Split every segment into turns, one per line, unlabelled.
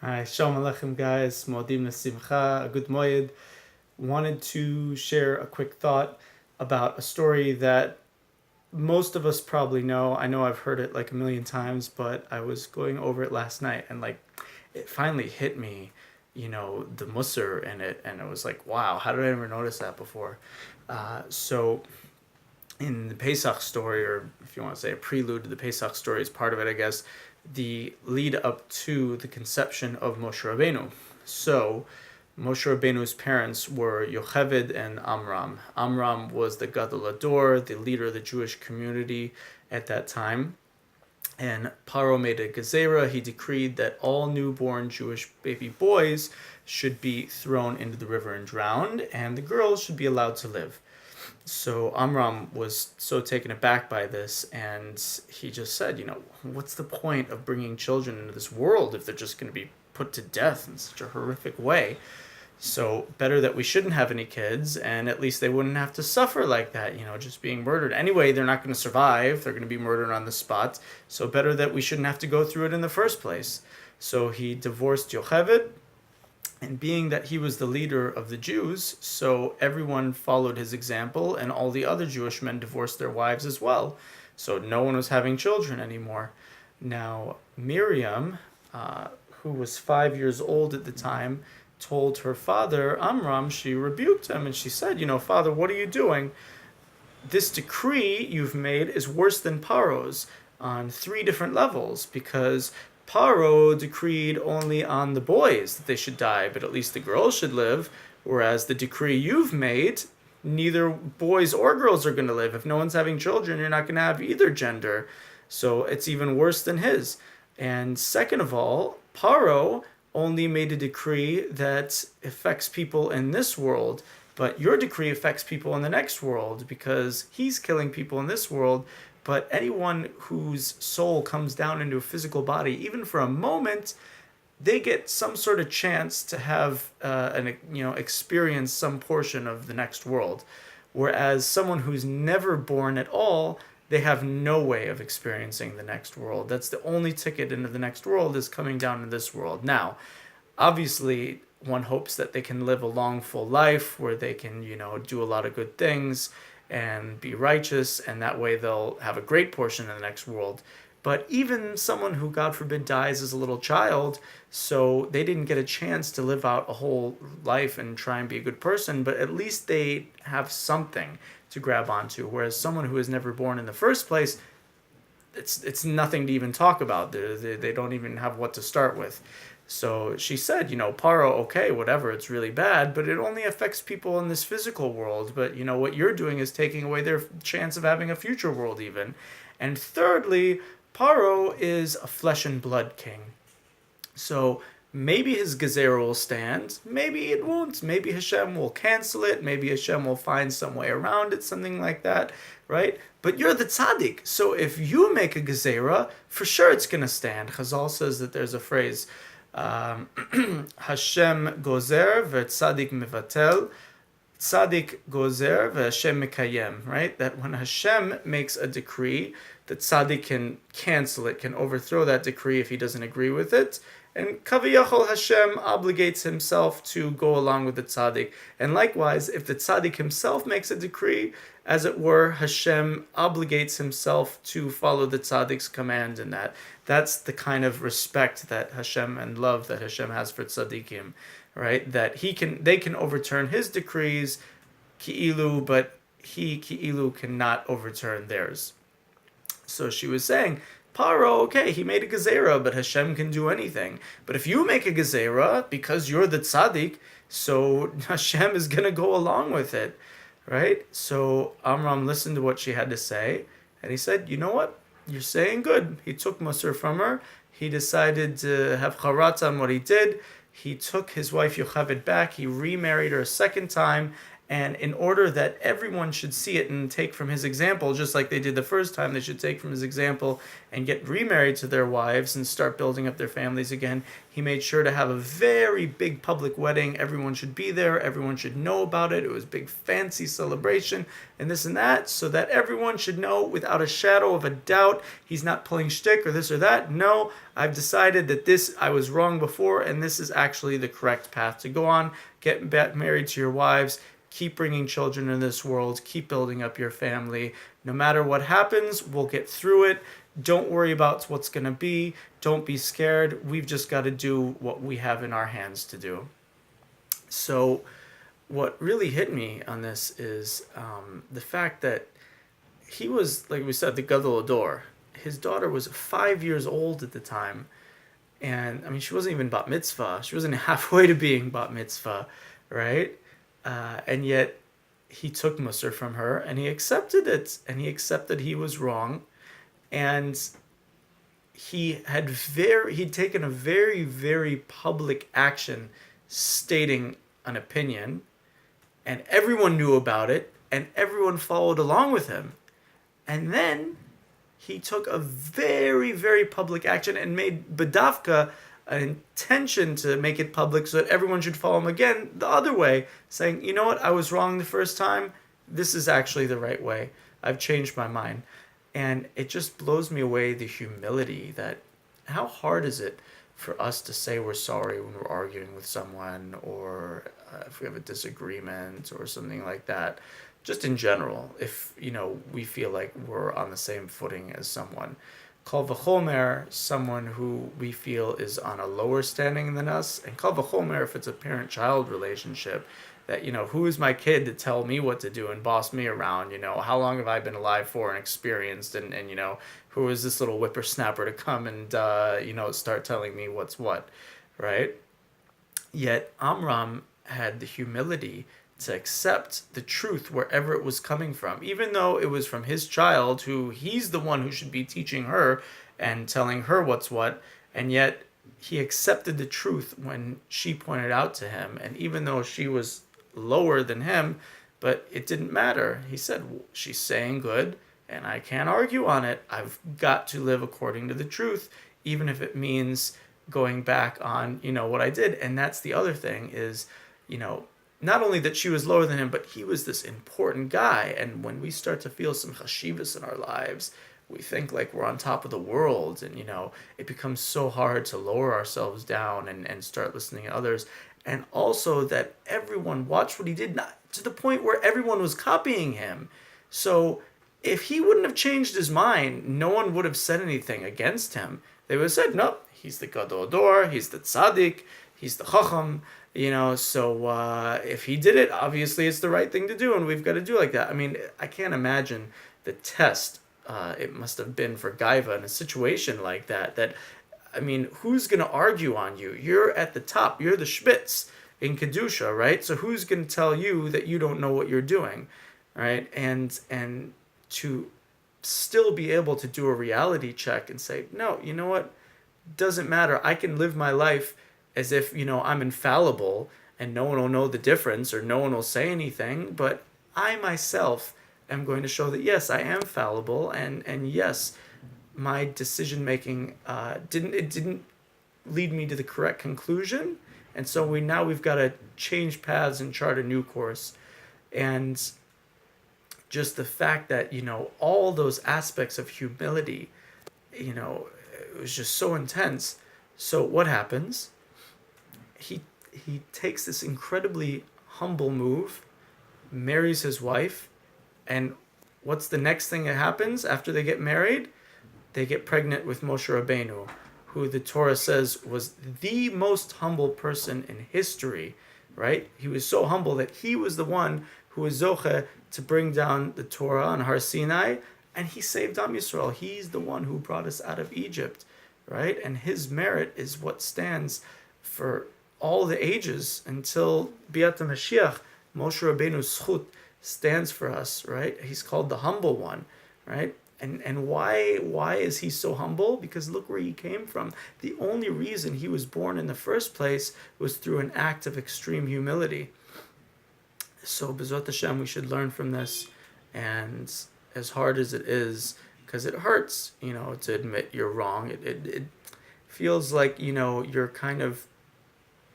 Hi, Shalom Aleichem, guys. Moadim Nasimcha, a good moed. Wanted to share a quick thought about a story that most of us probably know. I know I've heard it like a million times, but I was going over it last night and like it finally hit me, the Musar in it, and it was like, wow, how did I ever notice that before? So in the Pesach story, or if you want to say a prelude to the Pesach story, is part of it, I guess, the lead up to the conception of Moshe Rabbeinu. So, Moshe Rabbeinu's parents were Yocheved and Amram. Amram was the gadol, the leader of the Jewish community at that time. And Pharaoh made a gezerah. He decreed that all newborn Jewish baby boys should be thrown into the river and drowned, and the girls should be allowed to live. So Amram was so taken aback by this, and he just said, what's the point of bringing children into this world if they're just going to be put to death in such a horrific way? So better that we shouldn't have any kids, and at least they wouldn't have to suffer like that, just being murdered. Anyway, they're not going to survive. They're going to be murdered on the spot. So better that we shouldn't have to go through it in the first place. So he divorced Yocheved, and being that he was the leader of the Jews, so everyone followed his example, and all the other Jewish men divorced their wives as well. So no one was having children anymore. Now, Miriam, who was 5 years old at the time, told her father, Amram, she rebuked him, and she said, Father, what are you doing? This decree you've made is worse than Pharaoh's on three different levels, because Pharaoh decreed only on the boys that they should die, but at least the girls should live, whereas the decree you've made, neither boys or girls are going to live. If no one's having children, you're not going to have either gender. So it's even worse than his. And second of all, Pharaoh only made a decree that affects people in this world, but your decree affects people in the next world because he's killing people in this world. But anyone whose soul comes down into a physical body, even for a moment, they get some sort of chance to have experience some portion of the next world. Whereas someone who's never born at all, they have no way of experiencing the next world. That's the only ticket into the next world, is coming down to this world. Now, obviously, one hopes that they can live a long, full life where they can, do a lot of good things and be righteous, and that way they'll have a great portion in the next world. But even someone who, God forbid, dies as a little child, so they didn't get a chance to live out a whole life and try and be a good person, but at least they have something to grab onto. Whereas someone who is never born in the first place, it's nothing to even talk about. They don't even have what to start with. So she said, Paro, okay, whatever, it's really bad, but it only affects people in this physical world. But, what you're doing is taking away their chance of having a future world even. And thirdly, Paro is a flesh and blood king. So maybe his gezerah will stand, maybe it won't. Maybe Hashem will cancel it, maybe Hashem will find some way around it, something like that, right? But you're the tzaddik, so if you make a gezerah, for sure it's going to stand. Chazal says that there's a phrase, Hashem gozer v'tzadik mevatel, tzadik gozer v'Hashem mekayem, right? That when Hashem makes a decree, the tzaddik can cancel it, can overthrow that decree if he doesn't agree with it. And Kaviyachol, Hashem obligates himself to go along with the tzaddik. And likewise, if the tzaddik himself makes a decree, as it were, Hashem obligates himself to follow the tzaddik's command in that. That's the kind of respect that Hashem and love that Hashem has for tzaddikim, right? That they can overturn his decrees, ki'ilu, but he, ki'ilu, cannot overturn theirs. So she was saying, Paro, okay, he made a gezerah, but Hashem can do anything. But if you make a gezerah, because you're the tzaddik, so Hashem is going to go along with it, right? So Amram listened to what she had to say, and he said, you know what? You're saying good. He took Musar from her. He decided to have charatz on what he did. He took his wife Yocheved back. He remarried her a second time, And in order that everyone should see it and take from his example, just like they did the first time, they should take from his example and get remarried to their wives and start building up their families again. He made sure to have a very big public wedding. Everyone should be there. Everyone should know about it. It was a big fancy celebration and this and that, so that everyone should know without a shadow of a doubt he's not pulling shtick or this or that. No, I've decided that I was wrong before, and this is actually the correct path to go on. Get married to your wives. Keep bringing children in this world. Keep building up your family. No matter what happens, we'll get through it. Don't worry about what's going to be. Don't be scared. We've just got to do what we have in our hands to do. So what really hit me on this is the fact that he was, like we said, the gadol. His daughter was 5 years old at the time. And, I mean, she wasn't even bat mitzvah. She wasn't halfway to being bat mitzvah, right? And yet he took Musar from her, and he accepted it, and he accepted he was wrong, and he'd taken a very, very public action stating an opinion, and everyone knew about it, and everyone followed along with him. And then he took a very, very public action and made Badavka an intention to make it public so that everyone should follow him again the other way, saying, you know what, I was wrong the first time. This is actually the right way. I've changed my mind. And it just blows me away, the humility that, how hard is it for us to say we're sorry when we're arguing with someone, or if we have a disagreement or something like that. Just in general, if, we feel like we're on the same footing as someone. Kal v'chomer, someone who we feel is on a lower standing than us, and kal v'chomer if it's a parent-child relationship, that, who is my kid to tell me what to do and boss me around, how long have I been alive for and experienced, and who is this little whippersnapper to come and, start telling me what's what, right? Yet Amram had the humility to accept the truth wherever it was coming from, even though it was from his child, who he's the one who should be teaching her and telling her what's what, and yet he accepted the truth when she pointed out to him, and even though she was lower than him, but it didn't matter. He said, she's saying good, and I can't argue on it. I've got to live according to the truth, even if it means going back on, what I did. And that's the other thing is, not only that she was lower than him, but he was this important guy. And when we start to feel some chashivas in our lives, we think like we're on top of the world. And, it becomes so hard to lower ourselves down and start listening to others. And also that everyone watched what he did, not to the point where everyone was copying him. So if he wouldn't have changed his mind, no one would have said anything against him. They would have said, no, he's the gadol, he's the tzaddik, he's the chacham. So if he did it, obviously it's the right thing to do, and we've got to do like that. I mean, I can't imagine the test it must have been for Gaiva in a situation like that. I mean, who's going to argue on you? You're at the top. You're the Spitz in Kedusha, right? So who's going to tell you that you don't know what you're doing, right? And to still be able to do a reality check and say, no, you know what? Doesn't matter. I can live my life as if, I'm infallible and no one will know the difference or no one will say anything, but I myself am going to show that, yes, I am fallible, and yes, my decision-making didn't lead me to the correct conclusion, and so we've got to change paths and chart a new course. And just the fact that, all those aspects of humility, it was just so intense. So what happens? He takes this incredibly humble move, marries his wife, and what's the next thing that happens after they get married? They get pregnant with Moshe Rabbeinu, who the Torah says was the most humble person in history, right? He was so humble that he was the one who was Zoche to bring down the Torah on Har Sinai, and he saved Am Yisrael. He's the one who brought us out of Egypt, right? And his merit is what stands for all the ages until Biat HaMashiach. Moshe Rabbeinu's zchut stands for us, right? He's called the humble one, right? And why is he so humble? Because look where he came from. The only reason he was born in the first place was through an act of extreme humility. So B'ezrat Hashem, we should learn from this, and as hard as it is, because it hurts, to admit you're wrong. It feels like, you're kind of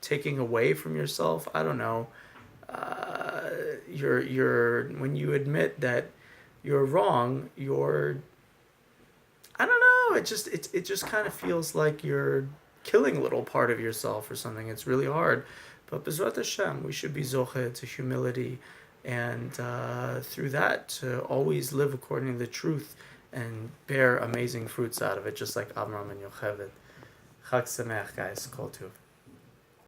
taking away from yourself. I don't know. You're when you admit that you're wrong, I don't know. It just kind of feels like you're killing a little part of yourself or something. It's really hard. But B'ezrat Hashem, we should be zoche to humility, and through that to always live according to the truth and bear amazing fruits out of it, just like Amram and Yocheved. Chag Sameach, guys. Kol Tuv.